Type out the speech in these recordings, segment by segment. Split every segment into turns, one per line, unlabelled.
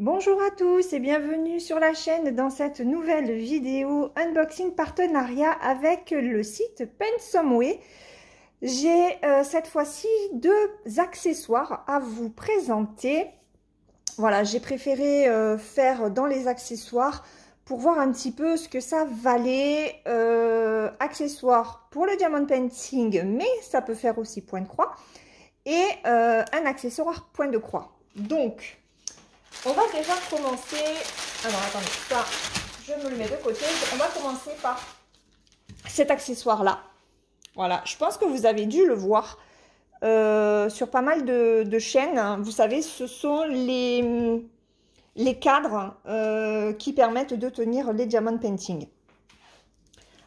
Bonjour à tous et bienvenue sur la chaîne dans cette nouvelle vidéo unboxing partenariat avec le site Pensomeway. J'ai cette fois-ci deux accessoires à vous présenter. Voilà, j'ai préféré faire dans les accessoires pour voir un petit peu ce que ça valait. Accessoires pour le diamond painting, mais ça peut faire aussi point de croix. Et un accessoire point de croix. Donc, on va déjà commencer. Alors, attendez, ça, je me le mets de côté. On va commencer par cet accessoire-là. Voilà, je pense que vous avez dû le voir sur pas mal de chaînes. Vous savez, ce sont les cadres qui permettent de tenir les diamond painting.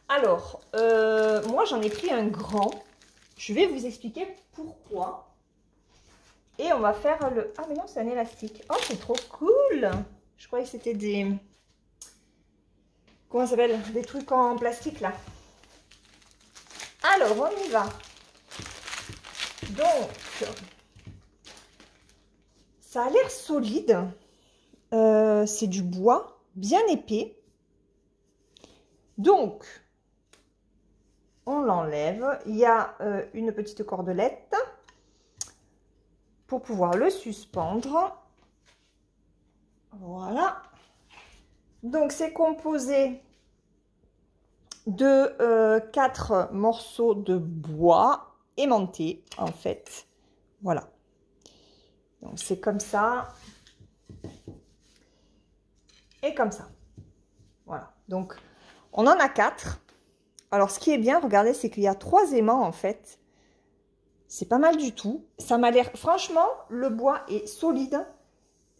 Alors, moi, j'en ai pris un grand. Je vais vous expliquer pourquoi. Et on va faire le... Ah, mais non, c'est un élastique. Oh, c'est trop cool! Je croyais que c'était des... Comment ça s'appelle? Des trucs en plastique, là. Alors, on y va. Donc, ça a l'air solide. C'est du bois, bien épais. Donc, on l'enlève. Il y a une petite cordelette pour pouvoir le suspendre. Voilà. Donc, c'est composé de 4 morceaux de bois aimantés, en fait. Voilà. Donc, c'est comme ça. Et comme ça. Voilà. Donc, on en a 4. Alors, ce qui est bien, regardez, c'est qu'il y a 3 aimants, en fait. C'est pas mal du tout. Ça m'a l'air... Franchement, le bois est solide.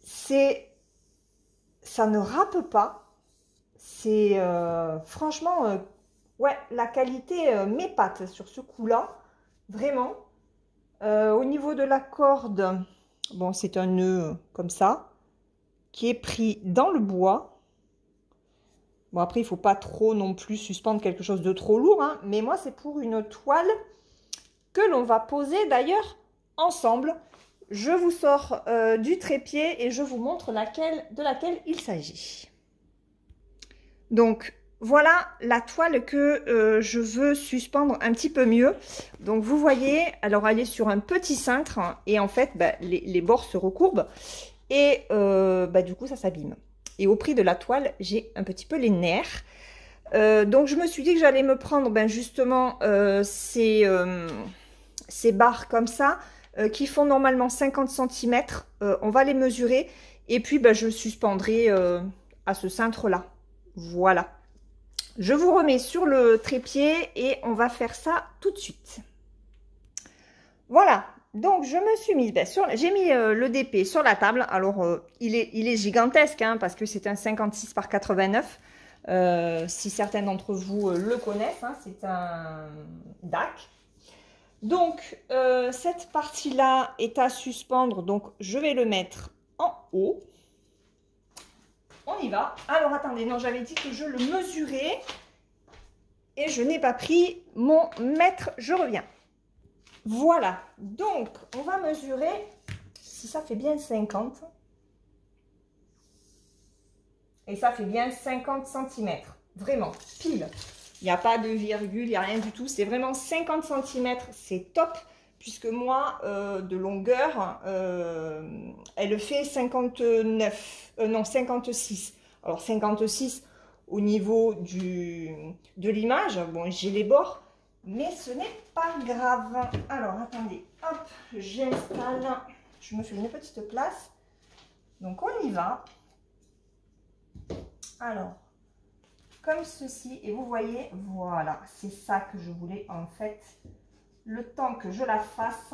Ça ne râpe pas. C'est... franchement... ouais, la qualité m'épate sur ce coup-là. Vraiment. Au niveau de la corde, bon, c'est un nœud comme ça, qui est pris dans le bois. Bon, après, il ne faut pas trop non plus suspendre quelque chose de trop lourd, hein, mais moi, c'est pour une toile que l'on va poser d'ailleurs ensemble. Je vous sors du trépied et je vous montre de laquelle il s'agit. Donc, voilà la toile que je veux suspendre un petit peu mieux. Donc, vous voyez, alors elle est sur un petit cintre et en fait, bah, les bords se recourbent et bah, du coup, ça s'abîme. Et au prix de la toile, j'ai un petit peu les nerfs. Donc, je me suis dit que j'allais me prendre ben, justement ces barres comme ça qui font normalement 50 cm. On va les mesurer et puis ben, je suspendrai à ce cintre-là. Voilà. Je vous remets sur le trépied et on va faire ça tout de suite. Voilà. Donc, je me suis mise, ben, j'ai mis le DP sur la table. Alors, il est gigantesque hein, parce que c'est un 56 par 89. Si certains d'entre vous le connaissent, hein, c'est un DAC. Donc, cette partie-là est à suspendre. Donc, je vais le mettre en haut. On y va. Alors, attendez, non, j'avais dit que je le mesurais. Et je n'ai pas pris mon mètre. Je reviens. Voilà. Donc, on va mesurer si ça fait bien 50. Et ça fait bien 50 cm. Vraiment, pile. Il n'y a pas de virgule, il n'y a rien du tout. C'est vraiment 50 cm. C'est top. Puisque moi, de longueur, elle fait 59. Non, 56. Alors, 56 au niveau de l'image. Bon, j'ai les bords. Mais ce n'est pas grave. Alors, attendez. Hop, j'installe. Je me fais une petite place. Donc, on y va. Alors, comme ceci, et vous voyez, voilà, c'est ça que je voulais en fait, le temps que je la fasse,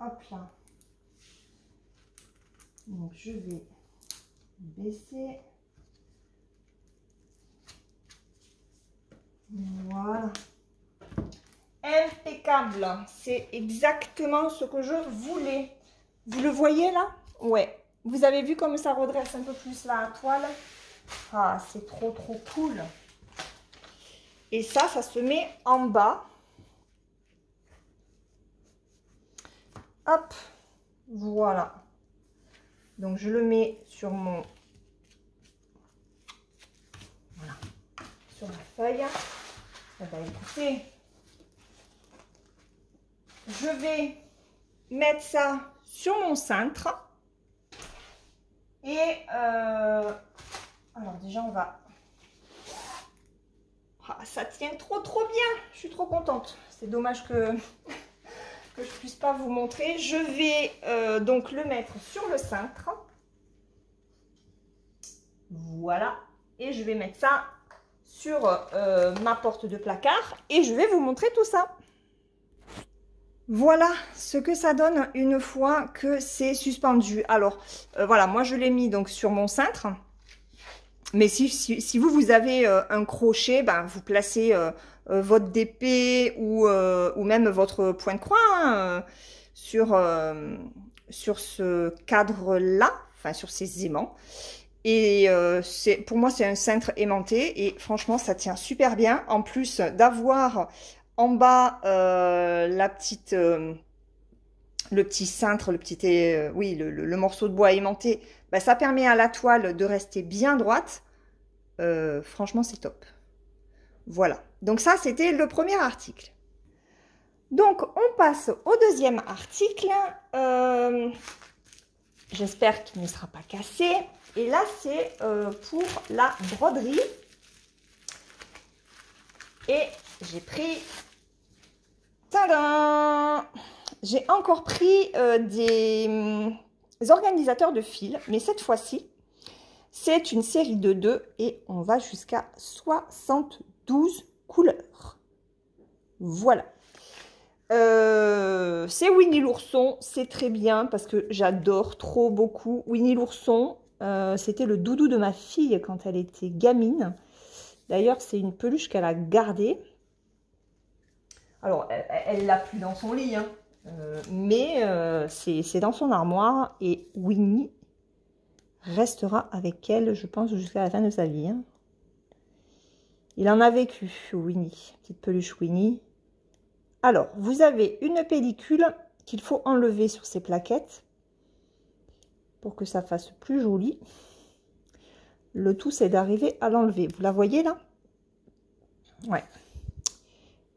hop là, donc je vais baisser, voilà, impeccable, c'est exactement ce que je voulais, vous le voyez là? Ouais, vous avez vu comme ça redresse un peu plus la toile? Ah, c'est trop cool. Et ça se met en bas. Hop, voilà. Donc je le mets sur mon... Voilà, sur ma feuille. Eh ben, écoutez, je vais mettre ça sur mon cintre. Et alors déjà on va... Ah, ça tient trop bien, je suis trop contente. C'est dommage que je ne puisse pas vous montrer. Je vais donc le mettre sur le cintre. Voilà. Et je vais mettre ça sur ma porte de placard. Et je vais vous montrer tout ça. Voilà ce que ça donne une fois que c'est suspendu. Alors, voilà, moi je l'ai mis donc sur mon cintre. Mais si vous avez un crochet, ben, vous placez votre DP ou même votre point de croix hein, sur ce cadre-là, enfin sur ces aimants. Et pour moi, c'est un cintre aimanté et franchement, ça tient super bien. En plus d'avoir en bas la petite... le petit cintre, oui, le morceau de bois aimanté, bah, ça permet à la toile de rester bien droite. Franchement, c'est top. Voilà. Donc ça, c'était le premier article. Donc, on passe au deuxième article. J'espère qu'il ne sera pas cassé. Et là, c'est pour la broderie. Et j'ai pris... Tadam! J'ai encore pris des organisateurs de fils, mais cette fois-ci, c'est une série de 2 et on va jusqu'à 72 couleurs. Voilà. C'est Winnie l'ourson, c'est très bien parce que j'adore trop beaucoup Winnie l'ourson. C'était le doudou de ma fille quand elle était gamine. D'ailleurs, c'est une peluche qu'elle a gardée. Alors, elle l'a plus dans son lit, hein. Mais c'est dans son armoire et Winnie restera avec elle, je pense, jusqu'à la fin de sa vie. Hein. Il en a vécu, Winnie, petite peluche Winnie. Alors, vous avez une pellicule qu'il faut enlever sur ces plaquettes pour que ça fasse plus joli. Le tout, c'est d'arriver à l'enlever. Vous la voyez là? Ouais.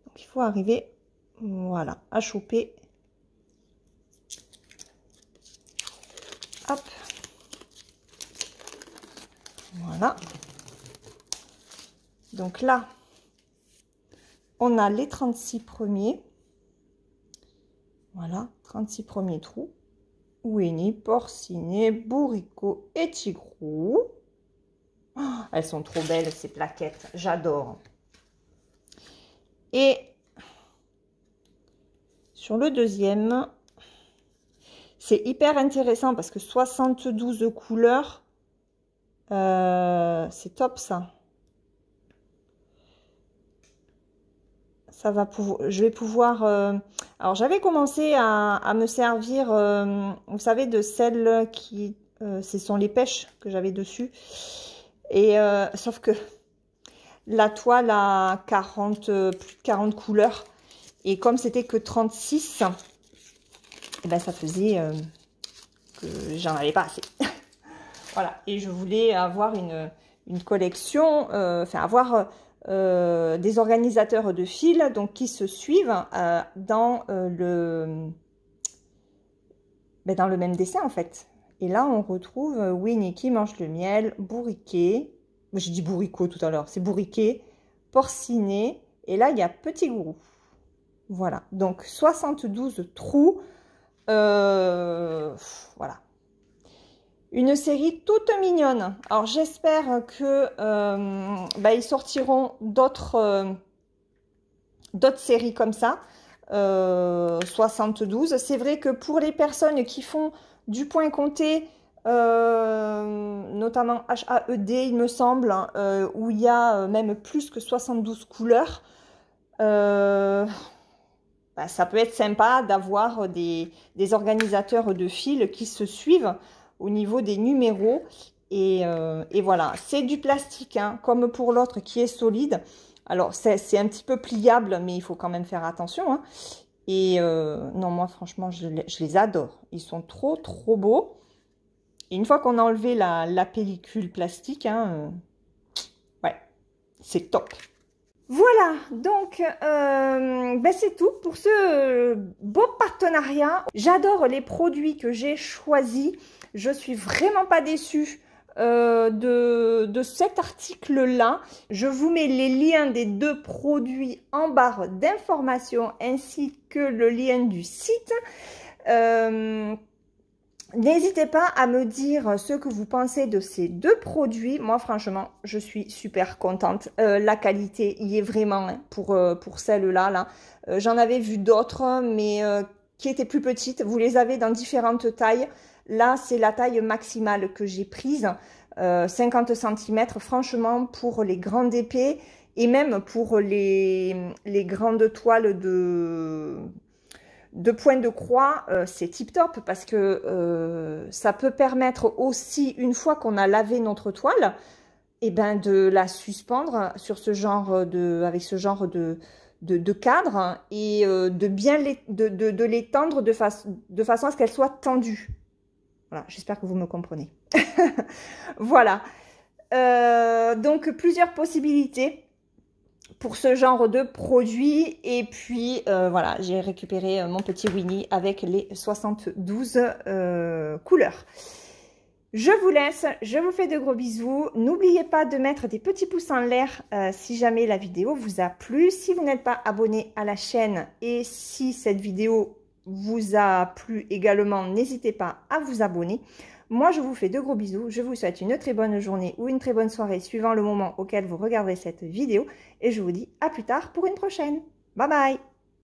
Donc, il faut arriver, voilà, à choper. Hop. Voilà. Donc là, on a les 36 premiers. Voilà, 36 premiers trous. Winnie, Porcinet, Bourricot et Tigrou. Oh, elles sont trop belles ces plaquettes, j'adore. Et sur le deuxième, c'est hyper intéressant parce que 72 couleurs, c'est top ça. Ça va pouvoir, je vais pouvoir... alors j'avais commencé à me servir, vous savez, de celles qui... ce sont les pêches que j'avais dessus. Et sauf que la toile a 40, plus de 40 couleurs. Et comme c'était que 36, et ben ça faisait que j'en avais pas assez. Voilà. Et je voulais avoir une collection, enfin avoir des organisateurs de fils donc, qui se suivent dans le même dessin en fait. Et là, on retrouve Winnie qui mange le miel, Bourriquet. J'ai dit Bourricot tout à l'heure, c'est Bourriquet, Porcinet. Et là, il y a Petit Gourou. Voilà, donc 72 trous. Voilà. Une série toute mignonne. Alors, j'espère que ils sortiront d'autres séries comme ça. 72. C'est vrai que pour les personnes qui font du point compté, notamment HAED, il me semble, où il y a même plus que 72 couleurs, ça peut être sympa d'avoir des organisateurs de fils qui se suivent au niveau des numéros. Et voilà, c'est du plastique, hein, comme pour l'autre qui est solide. Alors, c'est un petit peu pliable, mais il faut quand même faire attention. Hein. Et non, moi, franchement, je les adore. Ils sont trop, trop beaux. Et une fois qu'on a enlevé la pellicule plastique, hein, ouais, c'est top. Voilà, donc ben c'est tout pour ce beau partenariat. J'adore les produits que j'ai choisis. Je suis vraiment pas déçue de cet article-là. Je vous mets les liens des 2 produits en barre d'informations ainsi que le lien du site. N'hésitez pas à me dire ce que vous pensez de ces 2 produits. Moi, franchement, je suis super contente. La qualité y est vraiment hein, pour celle-là. Là. J'en avais vu d'autres, mais qui étaient plus petites. Vous les avez dans différentes tailles. Là, c'est la taille maximale que j'ai prise. 50 cm, franchement, pour les grandes épées et même pour les grandes toiles de points de croix, c'est tip top parce que ça peut permettre aussi, une fois qu'on a lavé notre toile, et ben de la suspendre sur ce genre avec ce genre de cadre et de bien l'étendre de façon à ce qu'elle soit tendue. Voilà, j'espère que vous me comprenez. Voilà. Donc, plusieurs possibilités pour ce genre de produit. Et puis, voilà, j'ai récupéré mon petit Winnie avec les 72 couleurs. Je vous laisse, je vous fais de gros bisous. N'oubliez pas de mettre des petits pouces en l'air si jamais la vidéo vous a plu. Si vous n'êtes pas abonné à la chaîne et si cette vidéo vous a plu également, n'hésitez pas à vous abonner. Moi, je vous fais de gros bisous. Je vous souhaite une très bonne journée ou une très bonne soirée suivant le moment auquel vous regarderez cette vidéo. Et je vous dis à plus tard pour une prochaine. Bye bye!